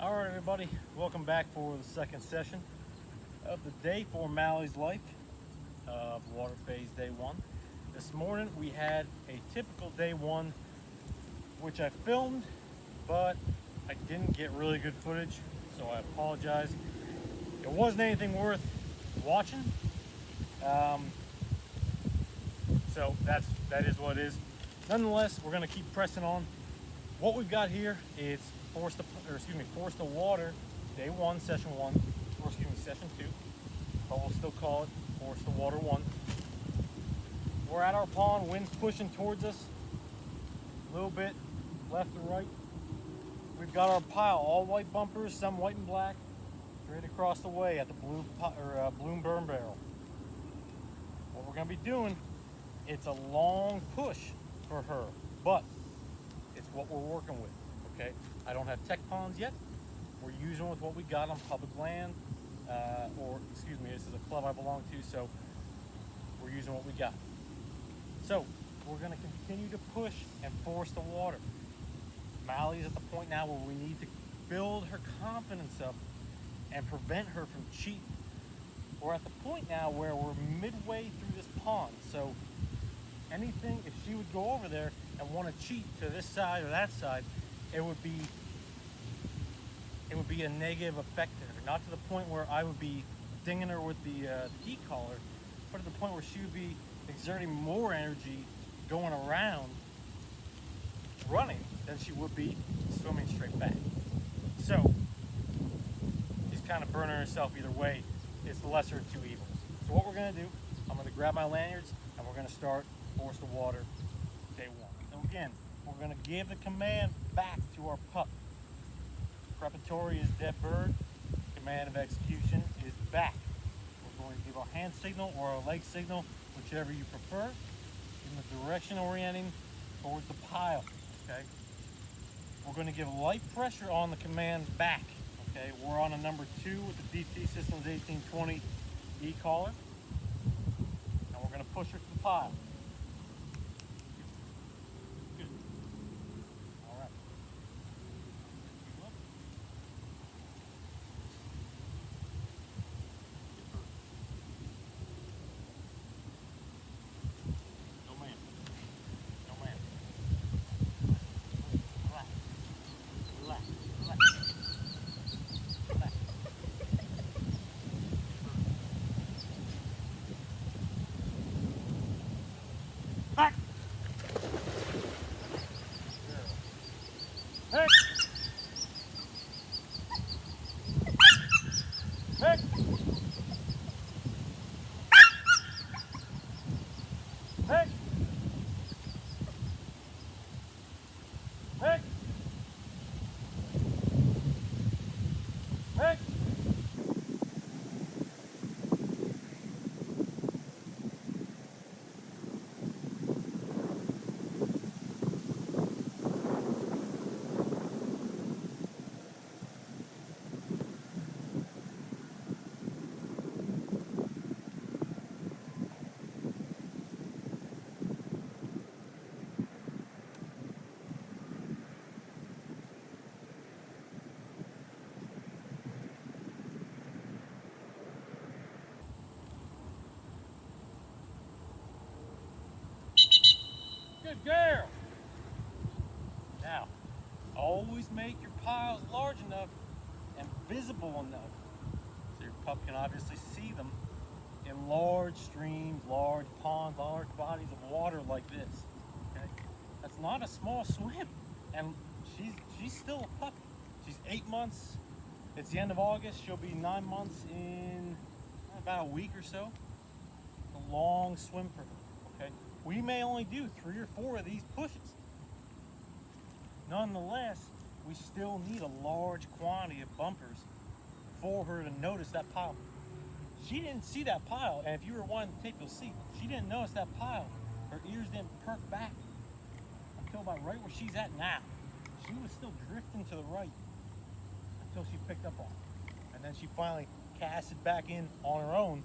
All right, everybody, welcome back for the second session of the day for Mallie's life of water phase day one. This morning we had a typical day one, which I filmed, but I didn't get really good footage, so I apologize. It wasn't anything worth watching, so that is what it is. Nonetheless, we're going to keep pressing on. What we've got here is force the water day one, session one, or session two, but we'll still call it force the water one. We're at our pond, wind's pushing towards us a little bit left and right. We've got our pile, all white bumpers, some white and black, straight across the way at the bloom burn barrel. What we're going to be doing, it's a long push for her, but it's what we're working with, okay? I don't have tech ponds yet. We're using with what we got on public land, this is a club I belong to, so we're using what we got. So we're gonna continue to push and force the water. Mallie's at the point now where we need to build her confidence up and prevent her from cheating. We're at the point now where we're midway through this pond, so anything, if she would go over there and want to cheat to this side or that side, it would be a negative effect to her. Not to the point where I would be dinging her with the e-collar, but at the point where she would be exerting more energy going around running than she would be swimming straight back. So she's kind of burning herself either way. It's the lesser of two evils. So what we're going to do, I'm going to grab my lanyards and we're going to start force the water day one. So again, we're going to give the command back to our pup. Preparatory is dead bird. Command of execution is back. We're going to give our hand signal or our leg signal, whichever you prefer, in the direction orienting towards the pile. Okay. We're going to give light pressure on the command back. Okay. We're on a number 2 with the DT Systems 1820 e-collar, and we're going to push her to the pile. Back. Hey. Hey. Hey. Hey. Hey. Good girl. Now, always make your piles large enough and visible enough so your pup can obviously see them in large streams, large ponds, large bodies of water like this. Okay, that's not a small swim, and she's still a puppy. She's 8 months. It's the end of August. She'll be 9 months in about a week or so. A long swim for her. Okay, we may only do 3 or 4 of these pushes. Nonetheless, we still need a large quantity of bumpers for her to notice that pile. She didn't see that pile, and if you were watching the tape, you'll see she didn't notice that pile. Her ears didn't perk back until about right where she's at now. She was still drifting to the right until she picked up on it, and then she finally casted back in on her own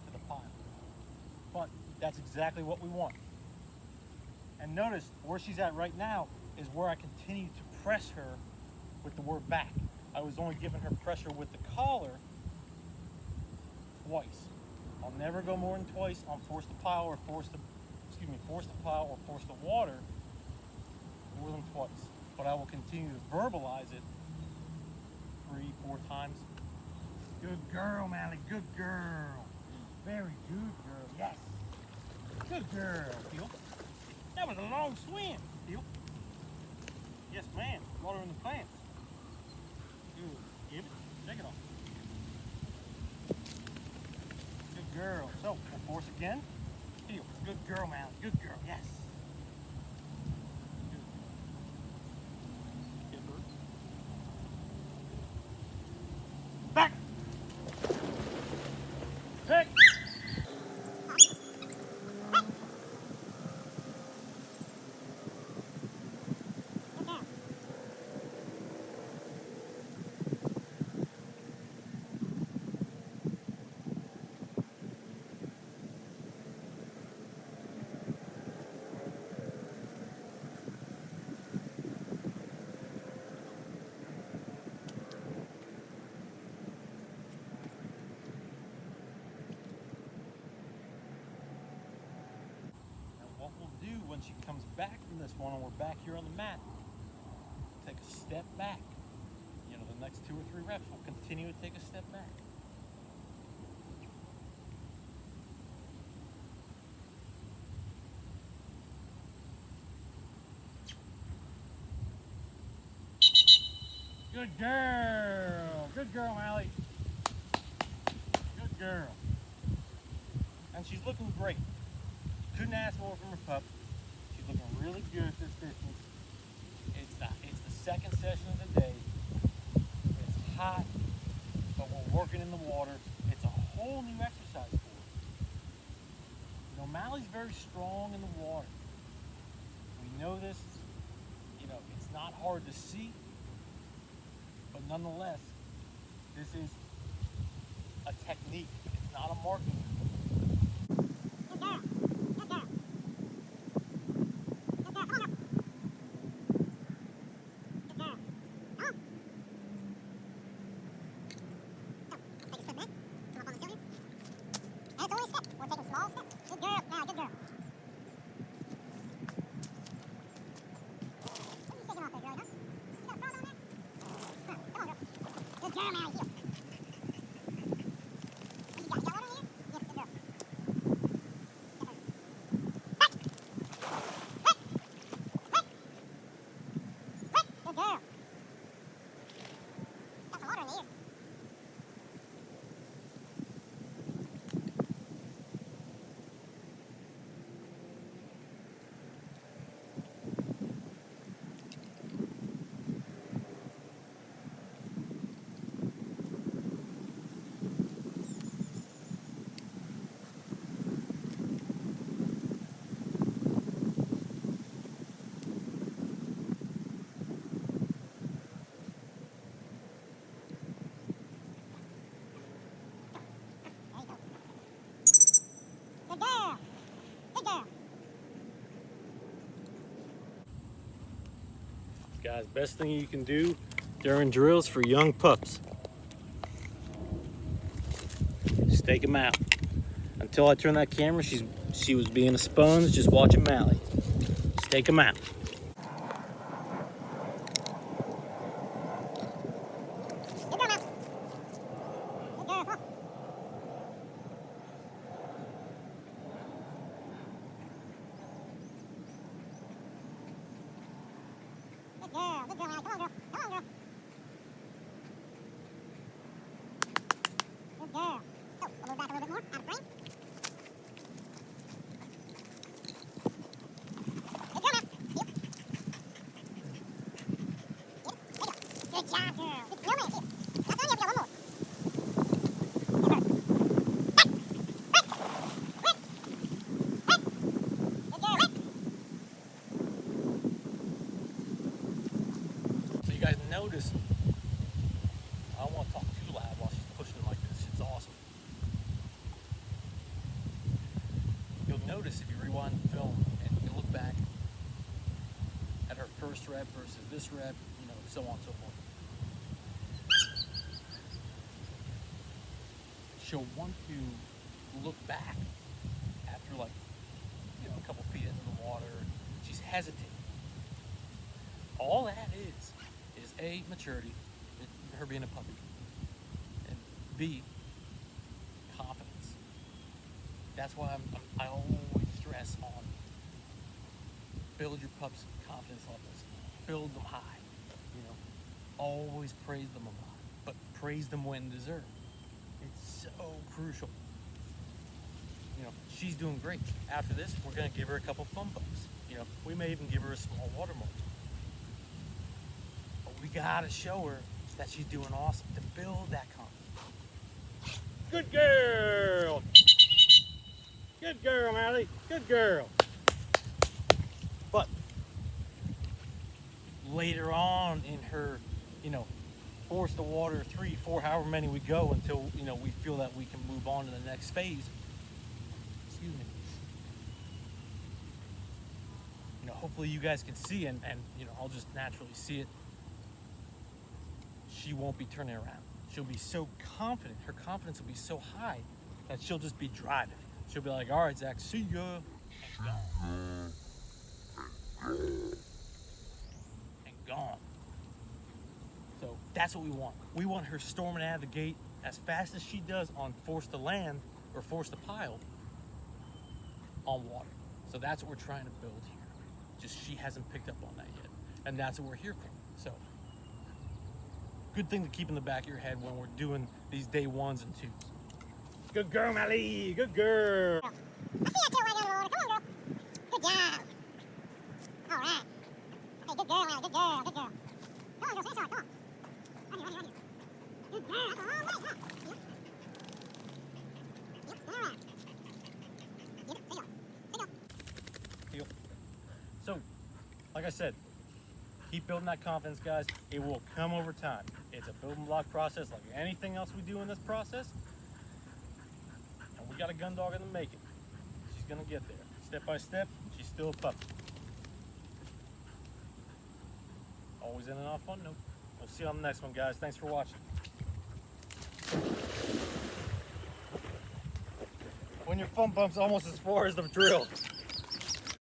to the pile. But that's exactly what we want. And notice where she's at right now is where I continue to press her with the word back. I was only giving her pressure with the collar twice. I'll never go more than twice on force to plow or force to plow or force to water more than twice. But I will continue to verbalize it 3-4 times. Good girl, Mallie, good girl. Very good girl, yes. Good girl, Phil. That was a long swim, Phil. Yes, ma'am. Water in the plants. Good. Give it. Take it off. Good girl. So, we'll force again. Phil. Good girl, Mallie. Good girl, yes. Good. Get her. Back. Back. What we'll do when she comes back from this one and we're back here on the mat, take a step back. You know, the next 2 or 3 reps, we'll continue to take a step back. Good girl. Good girl, Mallie. Good girl. And she's looking great. Couldn't ask more from her pup. She's looking really good at this distance. It's the second session of the day. It's hot, but we're working in the water. It's a whole new exercise for her. You know, Mallie's very strong in the water. We know this. You know, it's not hard to see, but nonetheless, this is a technique. It's not a marking. Guys, best thing you can do during drills for young pups. Stake them out. Until I turned that camera, she was being a sponge, just watching Mallie. Stake them out. Notice, I don't want to talk too loud while she's pushing like this. It's awesome. You'll notice if you rewind the film and you look back at her first rep versus this rep, you know, so on and so forth. she'll want to look back after like, a couple feet into the water. She's hesitating. All that is A, maturity, her being a puppy, and B, confidence. That's why I always stress on build your pups' confidence levels, build them high. Always praise them a lot, but praise them when deserved. It's so crucial. She's doing great. After this, we're gonna give her a couple fun bumps. We may even give her a small water moment. But we gotta show her that she's doing awesome to build that confidence. Good girl. Good girl, Mallie. Good girl. But later on in her, force the water 3, 4, however many we go until, we feel that we can move on to the next phase. Excuse me. Hopefully you guys can see and I'll just naturally see it. She won't be turning around. She'll be so confident. Her confidence will be so high that she'll just be driving. She'll be like, all right, Zach, see ya. And gone. So that's what we want. We want her storming out of the gate as fast as she does on force to land or force to pile on water. So that's what we're trying to build here. Just she hasn't picked up on that yet. And that's what we're here for. So good thing to keep in the back of your head when we're doing these day 1s and 2s. Good girl, Mallie. Good girl. I see that tail right down the water. Come on, girl. Good job. All right. Okay, good girl, Mallie. Good girl. Good girl. Come on, girl. Finish hard. Come on. Run here. Good girl. That's a long way. Come on. Yep. Yep. All right. Yep. There you go. So, like I said, keep building that confidence, guys. It will come over time. It's a building block process like anything else we do in this process. And we got a gun dog in the making. She's gonna get there. Step by step, she's still a puppy. Always in and off fun note. We'll see you on the next one, guys. Thanks for watching. When your fun bump's almost as far as the drill.